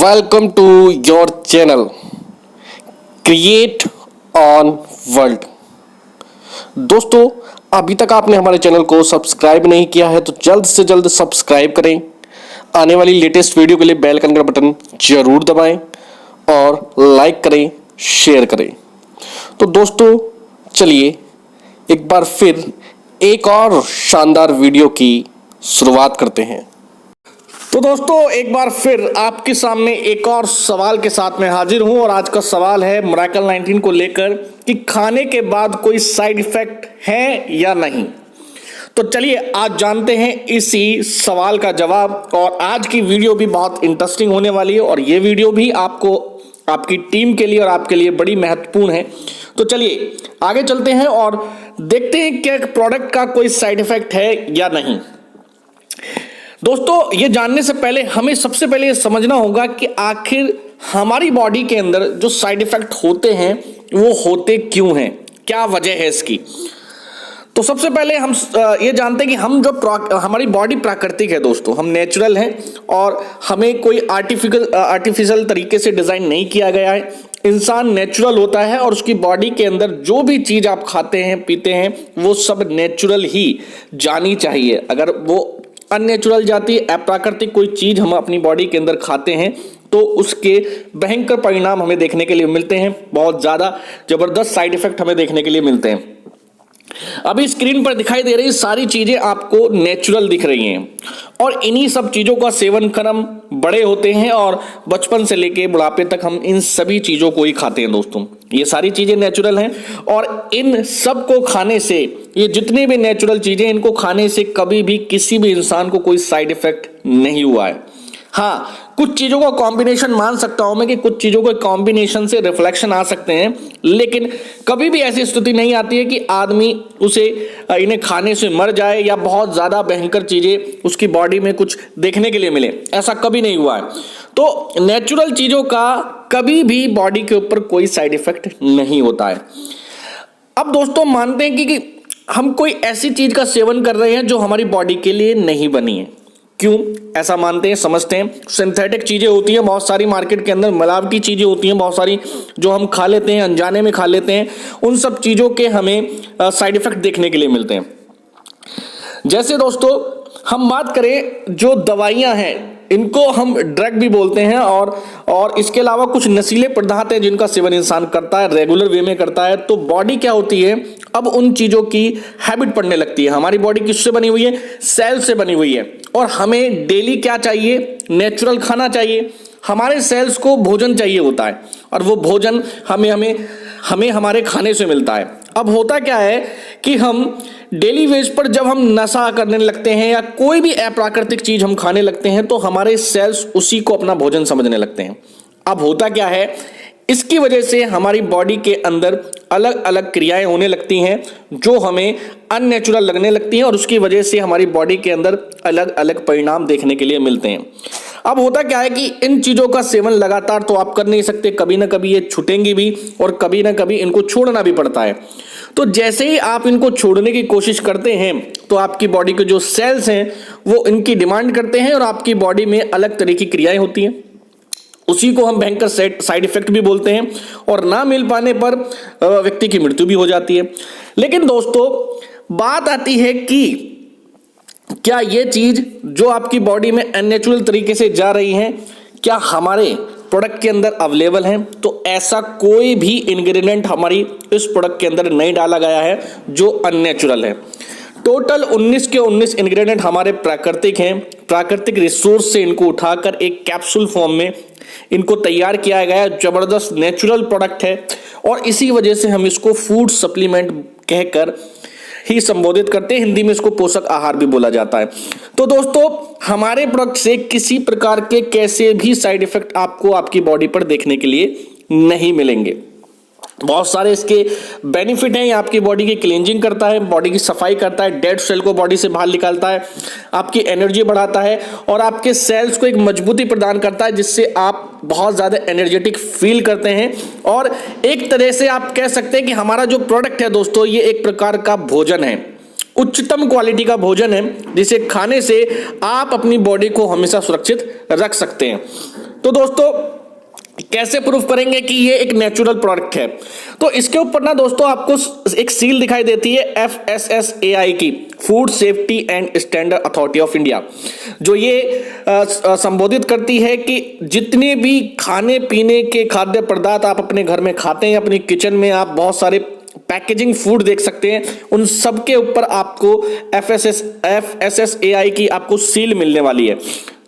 Welcome to your channel create on world. दोस्तों, अभी तक आपने हमारे चैनल को सब्सक्राइब नहीं किया है तो जल्द से जल्द सब्सक्राइब करें। आने वाली लेटेस्ट वीडियो के लिए बेल आइकन का बटन जरूर दबाएं और लाइक करें, शेयर करें। तो दोस्तों, चलिए एक बार फिर एक और शानदार वीडियो की शुरुआत करते हैं। तो दोस्तों, एक बार फिर आपके सामने एक और सवाल के साथ में हाजिर हूं और आज का सवाल है मिरेकल 19 को लेकर कि खाने के बाद कोई साइड इफेक्ट है या नहीं। तो चलिए आज जानते हैं इसी सवाल का जवाब। और आज की वीडियो भी बहुत इंटरेस्टिंग होने वाली है और ये वीडियो भी आपको, आपकी टीम के लिए और आपके लिए बड़ी महत्वपूर्ण है। तो चलिए आगे चलते हैं और देखते हैं कि प्रोडक्ट का कोई साइड इफेक्ट है या नहीं। दोस्तों, ये जानने से पहले हमें सबसे पहले ये समझना होगा कि आखिर हमारी बॉडी के अंदर जो साइड इफेक्ट होते हैं वो होते क्यों हैं, क्या वजह है इसकी। तो सबसे पहले हम ये जानते हैं कि हम जो हमारी बॉडी प्राकृतिक है दोस्तों, हम नेचुरल हैं और हमें कोई आर्टिफिशियल तरीके से डिजाइन नहीं किया गया है। इंसान नेचुरल होता है और उसकी बॉडी के अंदर जो भी चीज आप खाते हैं पीते हैं वो सब नेचुरल ही जानी चाहिए। अगर वो अननेचुरल जाती अप्राकृतिक कोई चीज हम अपनी बॉडी के अंदर खाते हैं तो उसके भयंकर परिणाम हमें देखने के लिए मिलते हैं, बहुत ज्यादा जबरदस्त साइड इफेक्ट हमें देखने के लिए मिलते हैं। अभी स्क्रीन पर दिखाई दे रही सारी चीजें आपको नेचुरल दिख रही हैं और इन्हीं सब चीजों का सेवन कर हम बड़े होते हैं और बचपन से लेके बुढ़ापे तक हम इन सभी चीजों को ही खाते हैं। दोस्तों, ये सारी चीजें नेचुरल हैं और इन सब को खाने से, ये जितनी भी नेचुरल चीजें, इनको खाने से कभी भी किसी भी इंसान को कोई साइड इफेक्ट नहीं हुआ है। हाँ, कुछ चीजों का कॉम्बिनेशन मान सकता हूं मैं कि कुछ चीजों के कॉम्बिनेशन से रिफ्लेक्शन आ सकते हैं, लेकिन कभी भी ऐसी स्थिति नहीं आती है कि आदमी इन्हें खाने से मर जाए या बहुत ज्यादा भयंकर चीजें उसकी बॉडी में कुछ देखने के लिए मिले। ऐसा कभी नहीं हुआ है। तो नेचुरल चीजों का कभी भी बॉडी के ऊपर कोई साइड इफेक्ट नहीं होता है। अब दोस्तों, मानते हैं कि हम कोई ऐसी चीज का सेवन कर रहे हैं जो हमारी बॉडी के लिए नहीं बनी है। क्यों ऐसा मानते हैं, समझते हैं। सिंथेटिक चीजें होती हैं बहुत सारी, मार्केट के अंदर मिलावटी चीजें होती हैं बहुत सारी जो हम खा लेते हैं, अनजाने में खा लेते हैं। उन सब चीजों के हमें साइड इफेक्ट देखने के लिए मिलते हैं। जैसे दोस्तों, हम बात करें जो दवाइयां हैं, इनको हम ड्रग भी बोलते हैं और इसके अलावा कुछ नशीले पदार्थ हैं जिनका सेवन इंसान करता है, रेगुलर वे में करता है। तो बॉडी क्या होती है, अब उन चीजों की हैबिट पड़ने लगती है। हमारी बॉडी किससे बनी हुई है, सेल से बनी हुई है और हमें डेली क्या चाहिए, नेचुरल खाना चाहिए। हमारे सेल्स को भोजन चाहिए होता है और वो भोजन हमें हमारे खाने से मिलता है। अब होता क्या है कि हम डेली बेस पर जब हम नशा करने लगते हैं या कोई भी अप्राकृतिक चीज हम खाने लगते हैं तो हमारे सेल्स उसी को अपना भोजन समझने लगते हैं। अब होता क्या है, इसकी वजह से हमारी बॉडी के अंदर अलग अलग क्रियाएं होने लगती हैं जो हमें अननेचुरल लगने लगती हैं और उसकी वजह से हमारी बॉडी के अंदर अलग अलग परिणाम देखने के लिए मिलते हैं। अब होता क्या है कि इन चीजों का सेवन लगातार तो आप कर नहीं सकते, कभी ना कभी ये छूटेंगी भी और कभी ना कभी इनको छोड़ना भी पड़ता है। तो जैसे ही आप इनको छोड़ने की कोशिश करते हैं तो आपकी बॉडी के जो सेल्स हैं वो इनकी डिमांड करते हैं और आपकी बॉडी में अलग तरह की क्रियाएं होती हैं। उसी को हम भयंकर साइड इफेक्ट भी बोलते हैं और ना मिल पाने पर व्यक्ति की मृत्यु भी हो जाती है। लेकिन दोस्तों, बात आती है कि क्या ये चीज जो आपकी बॉडी में अननेचुरल तरीके से जा रही है, क्या हमारे प्रोडक्ट के अंदर अवेलेबल है। तो ऐसा कोई भी इंग्रेडिएंट हमारी इस प्रोडक्ट के अंदर नहीं डाला गया है जो अननेचुरल है। टोटल 19 के 19 इंग्रेडिएंट हमारे प्राकृतिक हैं। प्राकृतिक रिसोर्स से इनको उठाकर एक कैप्सूल फॉर्म में इनको तैयार किया गया है। जबरदस्त नेचुरल प्रोडक्ट है और इसी वजह से हम इसको फूड सप्लीमेंट कहकर ही संबोधित करते हैं। हिंदी में इसको पोषक आहार भी बोला जाता है। तो दोस्तों, हमारे प्रोडक्ट से किसी प्रकार के कैसे भी साइड इफेक्ट आपको आपकी बॉडी पर देखने के लिए नहीं मिलेंगे। बहुत सारे इसके बेनिफिट हैं। आपकी बॉडी की क्लींजिंग करता है, बॉडी की सफाई करता है, डेड सेल को बॉडी से बाहर निकालता है, आपकी एनर्जी बढ़ाता है और आपके सेल्स को एक मजबूती प्रदान करता है जिससे आप बहुत ज़्यादा एनर्जेटिक फील करते हैं। और एक तरह से आप कह सकते हैं कि हमारा जो प्रोडक्ट है दोस्तों, ये एक प्रकार का भोजन है, उच्चतम क्वालिटी का भोजन है जिसे खाने से आप अपनी बॉडी को हमेशा सुरक्षित रख सकते हैं। तो दोस्तों कैसे प्रूफ करेंगे कि ये एक नेचुरल प्रोडक्ट है? तो इसके ऊपर ना दोस्तों आपको एक सील दिखाई देती है FSSAI की, food safety and standard authority of India, जो ये संबोधित करती है कि जितने भी खाने पीने के खाद्य पदार्थ आप अपने घर में खाते हैं, अपनी किचन में आप बहुत सारे पैकेजिंग फूड देख सकते हैं, उन सब के ऊपर आपको FSSAI की आपको सील मिलने वाली है।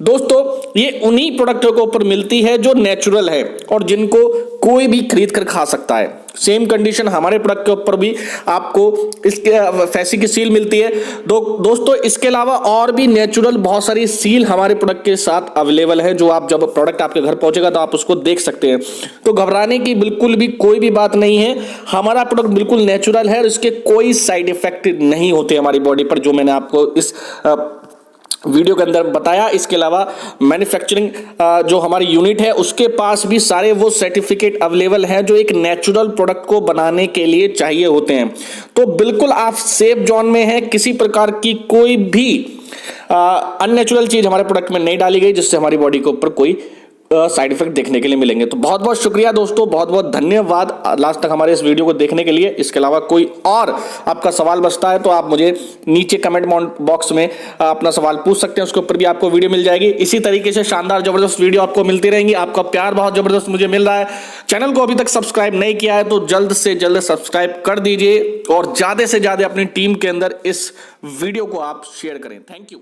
दोस्तों ये उन्हीं प्रोडक्टों के ऊपर मिलती है जो नेचुरल है और जिनको कोई भी खरीद कर खा सकता है। सेम कंडीशन हमारे प्रोडक्ट के ऊपर भी आपको इसके फैसी की सील मिलती है। दोस्तों इसके अलावा और भी नेचुरल बहुत सारी सील हमारे प्रोडक्ट के साथ अवेलेबल है, जो आप जब प्रोडक्ट आपके घर पहुंचेगा तो आप उसको देख सकते हैं। तो घबराने की बिल्कुल भी कोई भी बात नहीं है, हमारा प्रोडक्ट बिल्कुल नेचुरल है और इसके कोई साइड इफेक्ट नहीं होते हमारी बॉडी पर, जो मैंने आपको इस वीडियो के अंदर बताया। इसके अलावा मैन्युफैक्चरिंग जो हमारी यूनिट है उसके पास भी सारे वो सर्टिफिकेट अवेलेबल हैं जो एक नेचुरल प्रोडक्ट को बनाने के लिए चाहिए होते हैं। तो बिल्कुल आप सेफ जोन में हैं, किसी प्रकार की कोई भी अननेचुरल चीज हमारे प्रोडक्ट में नहीं डाली गई जिससे हमारी बॉडी के ऊपर कोई साइड इफेक्ट देखने के लिए मिलेंगे। तो बहुत बहुत शुक्रिया दोस्तों, बहुत बहुत धन्यवाद लास्ट तक हमारे इस वीडियो को देखने के लिए। इसके अलावा कोई और आपका सवाल बचता है तो आप मुझे नीचे कमेंट बॉक्स में अपना सवाल पूछ सकते हैं, उसके ऊपर भी आपको वीडियो मिल जाएगी। इसी तरीके से शानदार जबरदस्त वीडियो आपको मिलती रहेंगी। आपका प्यार बहुत जबरदस्त मुझे मिल रहा है। चैनल को अभी तक सब्सक्राइब नहीं किया है तो जल्द से जल्द सब्सक्राइब कर दीजिए और ज्यादा से ज्यादा अपनी टीम के अंदर इस वीडियो को आप शेयर करें। Thank you.